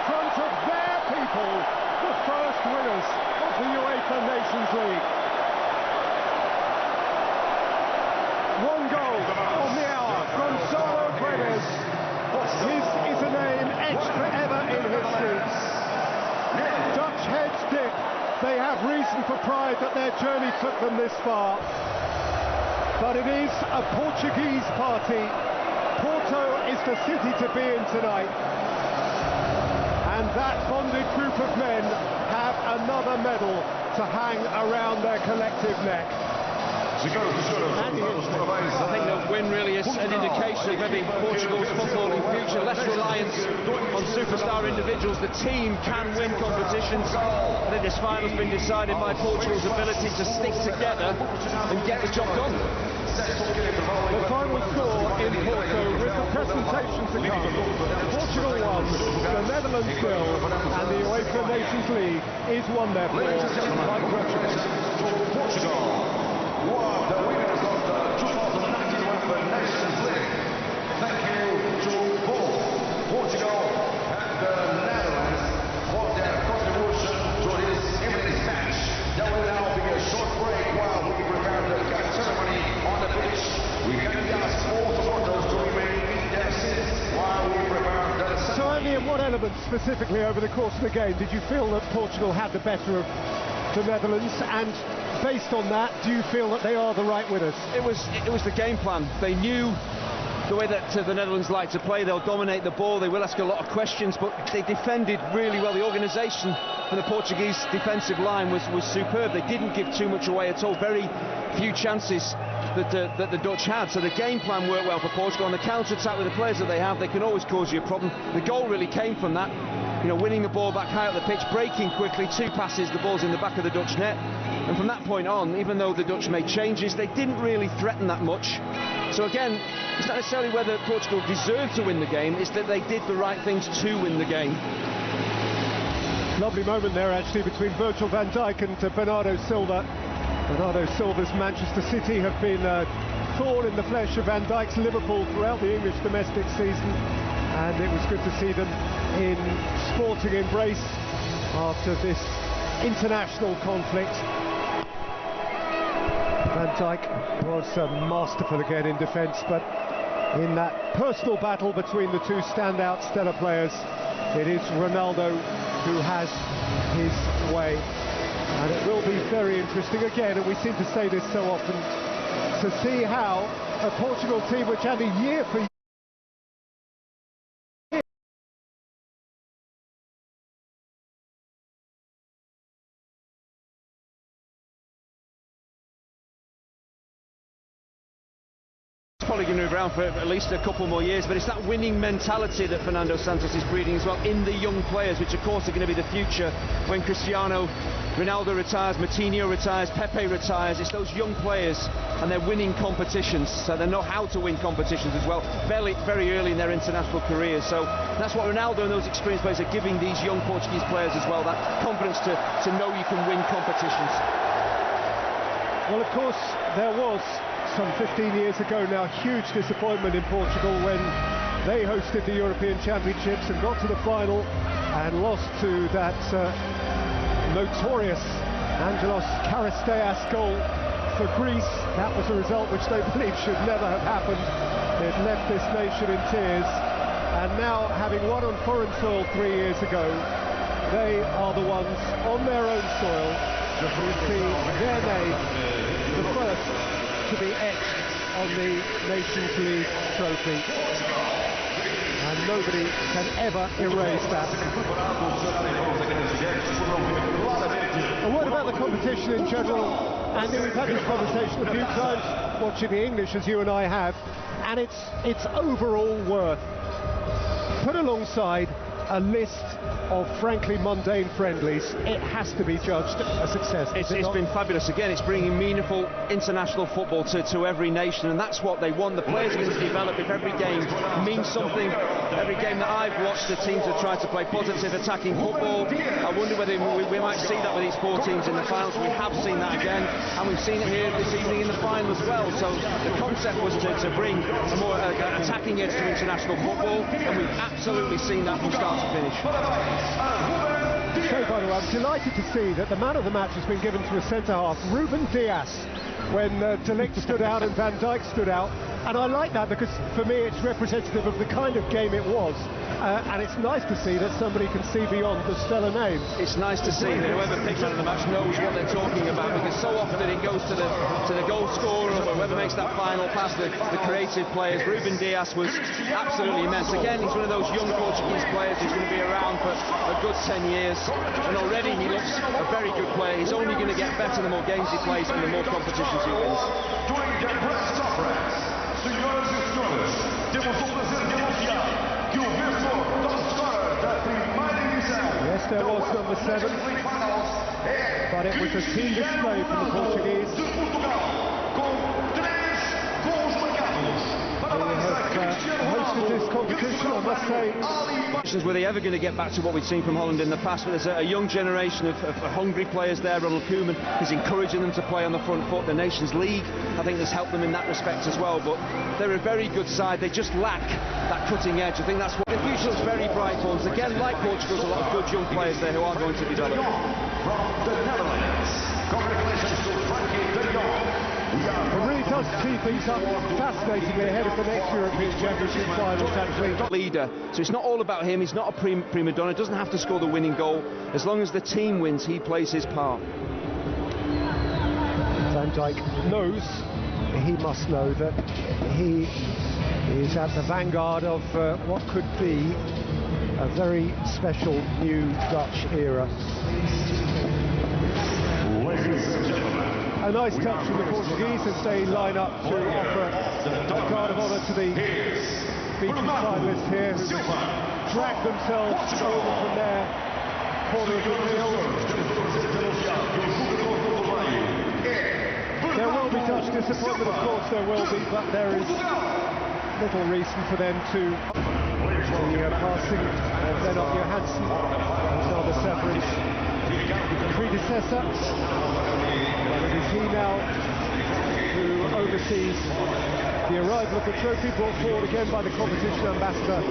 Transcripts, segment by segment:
front of their people, the first winners of the UEFA Nations League. One goal on the hour from Solo Bredes. His is a name etched forever in history. Dutch heads dip. They have reason for pride that their journey took them this far. But it is a Portuguese party. Porto is the city to be in tonight. And that bonded group of men have another medal to hang around their collective neck. I think the win really is an indication of maybe Portugal's footballing future. Less reliance on superstar individuals. The team can win competitions. I think this final's been decided by Portugal's ability to stick together and get the job done. The final score in Porto with the presentation to come. Portugal 1, the Netherlands 0, and the UEFA Nations League is won therefore by Portugal. Won the winners of the 2019 UEFA Nations League. Thank you to both Portugal and the Netherlands for their contribution to this evening's match. There will now be a short break while we prepare the cut ceremony on the pitch. We kindly ask all supporters to remain in their seats while we prepare the ceremony. So Andy, in what elements specifically over the course of the game did you feel that Portugal had the better of the Netherlands, and based on that, do you feel that they are the right winners? It was the game plan. They knew the way that the Netherlands like to play. They'll dominate the ball, they will ask a lot of questions, but they defended really well. The organisation for the Portuguese defensive line was superb. They didn't give too much away at all. Very few chances that the Dutch had. So the game plan worked well for Portugal. On the counter-attack with the players that they have, they can always cause you a problem. The goal really came from that. You know, winning the ball back high up the pitch, breaking quickly, 2 passes, the ball's in the back of the Dutch net. And from that point on, even though the Dutch made changes, they didn't really threaten that much. So again, it's not necessarily whether Portugal deserved to win the game, it's that they did the right things to win the game. Lovely moment there actually between Virgil van Dijk and Bernardo Silva. Bernardo Silva's Manchester City have been a thorn in the flesh of Van Dijk's Liverpool throughout the English domestic season, and it was good to see them in sporting embrace after this international conflict. Van Dijk was masterful again in defence, but in that personal battle between the two standout Stella players, it is Ronaldo who has his way. And it will be very interesting again, and we seem to say this so often, to see how a Portugal team which had a year for year Probably going to move around for at least a couple more years, but it's that winning mentality that Fernando Santos is breeding as well in the young players, which of course are going to be the future when Cristiano Ronaldo retires, Moutinho retires, Pepe retires. It's those young players and they're winning competitions, so they know how to win competitions as well very early in their international careers. So that's what Ronaldo and those experienced players are giving these young Portuguese players as well, that confidence to know you can win competitions. Well, of course, there was some 15 years ago now huge disappointment in Portugal when they hosted the European Championships and got to the final and lost to that notorious Angelos Karisteas goal for Greece. That was a result which they believe should never have happened. It left this nation in tears, and now, having won on foreign soil 3 years ago, they are the ones on their own soil who see their name the first to be etched on the Nations League trophy, and nobody can ever erase that. A word about the competition in general. Andy, we've had this conversation a few times watching the English, as you and I have, and its overall worth put alongside a list of frankly mundane friendlies, it has to be judged a success. It's been fabulous. Again, it's bringing meaningful international football to every nation, and that's what they want. The players are going to develop. If every game means something, every game that I've watched, the teams have tried to play positive attacking football. I wonder whether we might see that with these 4 teams in the finals. We have seen that again, and we've seen it here this evening in the final as well. So the concept was to bring a more attacking edge to international football, and we've absolutely seen that from start to finish. So, by the way, I'm delighted to see that the man of the match has been given to a centre-half, Ruben Dias, when De Ligt stood out and Van Dijk stood out. And I like that because, for me, it's representative of the kind of game it was. And it's nice to see that somebody can see beyond the stellar names. It's nice to see that whoever picks man of the match knows what they're talking about, because so often it goes to the goal scorer or whoever makes that final pass, the creative players. Ruben Dias was absolutely immense. Again, he's one of those young Portuguese players who's going to be around for a good 10 years. And already he looks a very good player. He's only going to get better the more games he plays and the more competitions he wins. Senhoras e senhores, temos o prazer de anunciar que o vencedor da vitória da primeira edição. Yes, there was number 7, but it was a team display from the Portuguese. De Portugal, com 3 gols marcados. Hosted this competition, I must say. Were they ever going to get back to what we'd seen from Holland in the past? But there's a young generation of hungry players there. Ronald Koeman is encouraging them to play on the front foot. The Nations League, I think, has helped them in that respect as well. But they're a very good side. They just lack that cutting edge. I think that's what the future looks very bright for us. Again, like Portugal, there's a lot of good young players there who are going to develop. From the Netherlands, congratulations to Frankie de Jong. It really does tee things up fascinatingly ahead of the next European Championship finals, actually. Leader, so it's not all about him. He's not a prima donna. Doesn't have to score the winning goal. As long as the team wins, he plays his part. Van Dijk knows, he must know, that he is at the vanguard of what could be a very special new Dutch era. Ladies and gentlemen, a nice touch from the Portuguese as they line up to offer a guard of honour to the featured finalists here, who dragged themselves over from their corner of the field. There will be Dutch disappointment, of course there will be, but there is little reason for them to. The passing of Lennart Johansson, Alexander Severin's predecessor. And it is he now who oversees the arrival of the trophy, brought forward again by the competition ambassador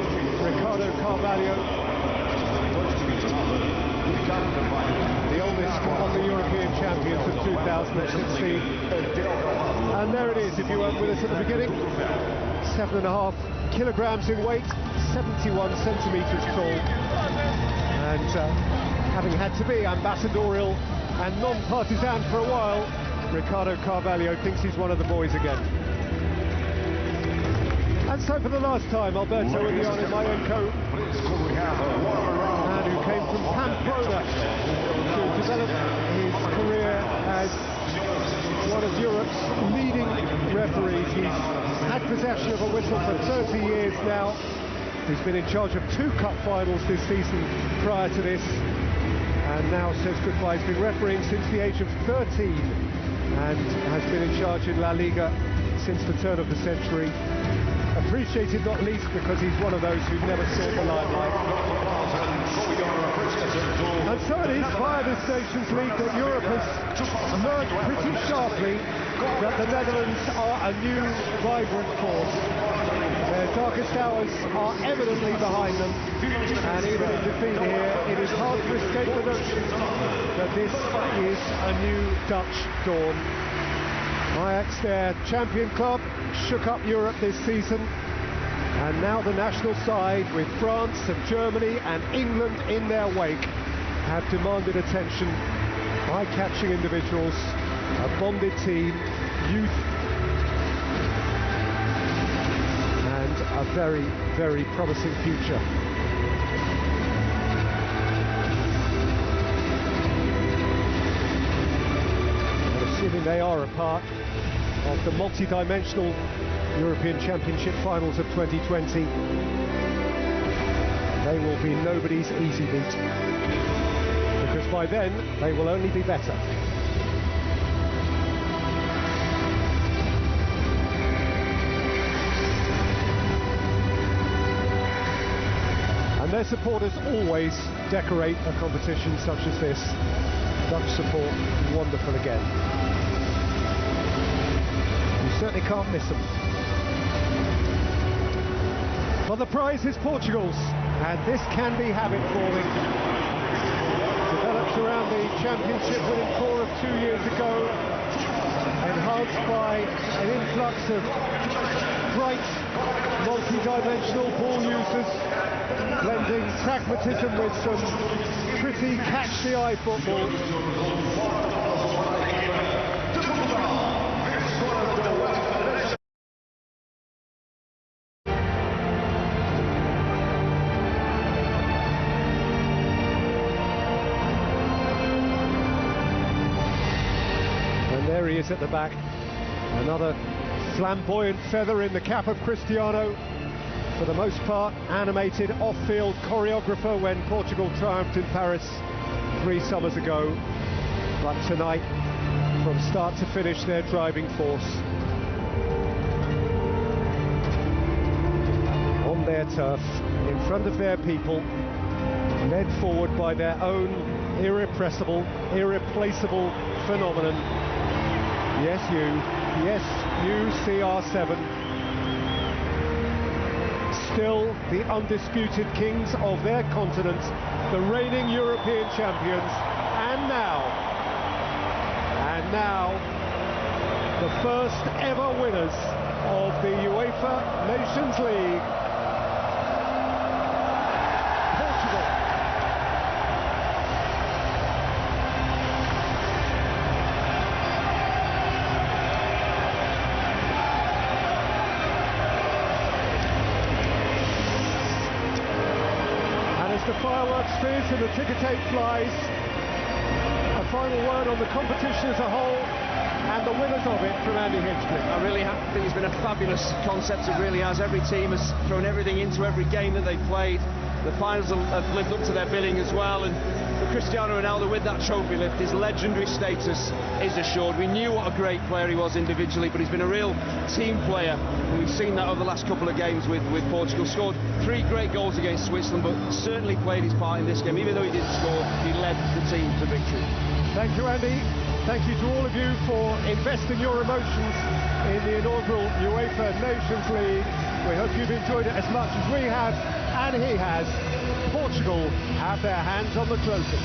Ricardo Carvalho, the oldest of the European champions of 2016. And there it is, if you weren't with us at the beginning, 7.5 kilograms in weight, 71 centimetres tall, and having had to be ambassadorial and non-partisan for a while, Ricardo Carvalho thinks he's one of the boys again. And so for the last time, Alberto Union, Mayenko, man who came from Pamplona to develop his career as one of Europe's leading referees. He's had possession of a whistle for 30 years now. He's been in charge of 2 cup finals this season prior to this, and now says goodbye. He's been refereeing since the age of 13 and has been in charge in La Liga since the turn of the century. Appreciated not least because he's one of those who never saw the limelight. And so it is via this Nations League that Europe has learned pretty sharply that the Netherlands are a new, vibrant force. Their darkest hours are evidently behind them, and even in defeat here, it is hard to escape the notion that this is a new Dutch dawn. Ajax, their champion club, shook up Europe this season, and now the national side, with France and Germany and England in their wake, have demanded attention by catching individuals, a bonded team, youth, and a very, very promising future. And assuming they are a part of the multi-dimensional European Championship finals of 2020, they will be nobody's easy beat, because by then they will only be better. And their supporters always decorate a competition such as this. Dutch support, wonderful again. You certainly can't miss them. But the prize is Portugal's. and this can be habit forming. Developed around the championship winning core of 2 years ago, enhanced by an influx of bright, multi-dimensional ball users, blending pragmatism with some pretty catch-the-eye football. And there he is at the back, another flamboyant feather in the cap of Cristiano. For the most part, animated off-field choreographer when Portugal triumphed in Paris 3 summers ago. But tonight, from start to finish, their driving force. On their turf, in front of their people, led forward by their own irrepressible, irreplaceable phenomenon. Yes, you, CR7. Still the undisputed kings of their continent, the reigning European champions, and now the first ever winners of the UEFA Nations League. Portugal. The fireworks fizz and the ticker tape flies. A final word on the competition as a whole and the winners of it from Andy Hinchcliffe. I really think it's been a fabulous concept. It really has. Every team has thrown everything into every game that they've played. The finals have lived up to their billing as well, and for Cristiano Ronaldo, with that trophy lift, his legendary status is assured. We knew what a great player he was individually, but he's been a real team player, and we've seen that over the last couple of games with Portugal. Scored 3 great goals against Switzerland, but certainly played his part in this game. Even though he didn't score, he led the team to victory. Thank you, Andy. Thank you to all of you for investing your emotions in the inaugural UEFA Nations League. We hope you've enjoyed it as much as we have, and he has. Portugal have their hands on the trophy.